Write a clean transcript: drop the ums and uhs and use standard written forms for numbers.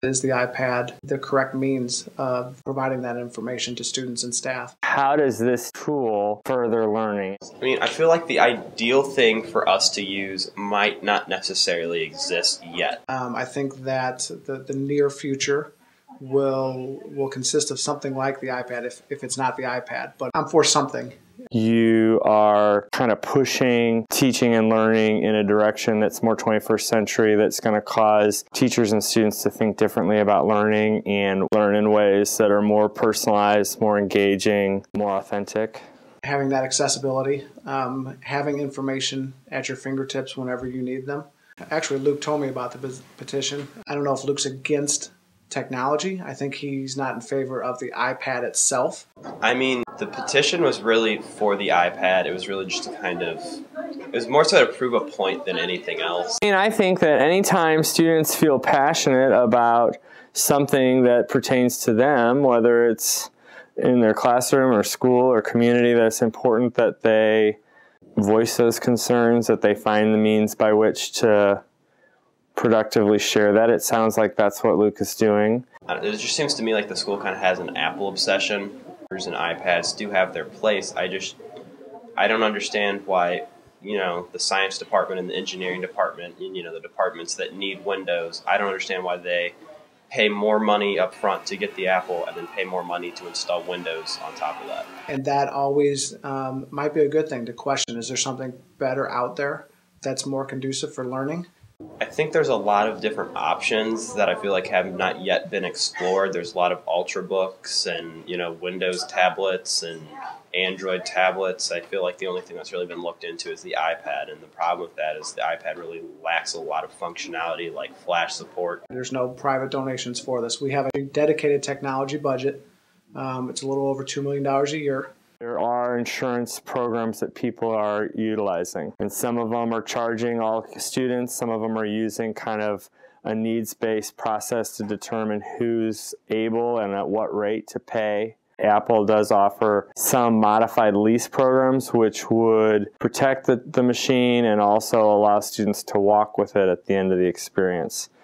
Is the iPad the correct means of providing that information to students and staff? How does this tool further learning? I mean, I feel like the ideal thing for us to use might not necessarily exist yet. I think that the near future will consist of something like the iPad, if it's not the iPad, but I'm for something. You are kind of pushing teaching and learning in a direction that's more 21st century, that's going to cause teachers and students to think differently about learning and learn in ways that are more personalized, more engaging, more authentic. Having that accessibility, having information at your fingertips whenever you need them. Actually, Luke told me about the petition. I don't know if Luke's against technology. I think he's not in favor of the iPad itself. I mean, the petition was really for the iPad. It was really just to it was more so to prove a point than anything else. I think that anytime students feel passionate about something that pertains to them, whether it's in their classroom or school or community, that's important that they voice those concerns, that they find the means by which to productively share that. It sounds like that's what Luke is doing. It just seems to me like the school kind of has an Apple obsession. And iPads do have their place. I don't understand why, the science department and the engineering department, and, the departments that need Windows, I don't understand why they pay more money up front to get the Apple and then pay more money to install Windows on top of that. And that always might be a good thing to question. Is there something better out there that's more conducive for learning? I think there's a lot of different options that I feel like have not yet been explored. There's a lot of Ultrabooks and, Windows tablets and Android tablets. I feel like the only thing that's really been looked into is the iPad, and the problem with that is the iPad really lacks a lot of functionality like flash support. There's no private donations for this. We have a dedicated technology budget. It's a little over $2 million a year. There are insurance programs that people are utilizing, and some of them are charging all students, some of them are using kind of a needs-based process to determine who's able and at what rate to pay. Apple does offer some modified lease programs which would protect the machine and also allow students to walk with it at the end of the experience.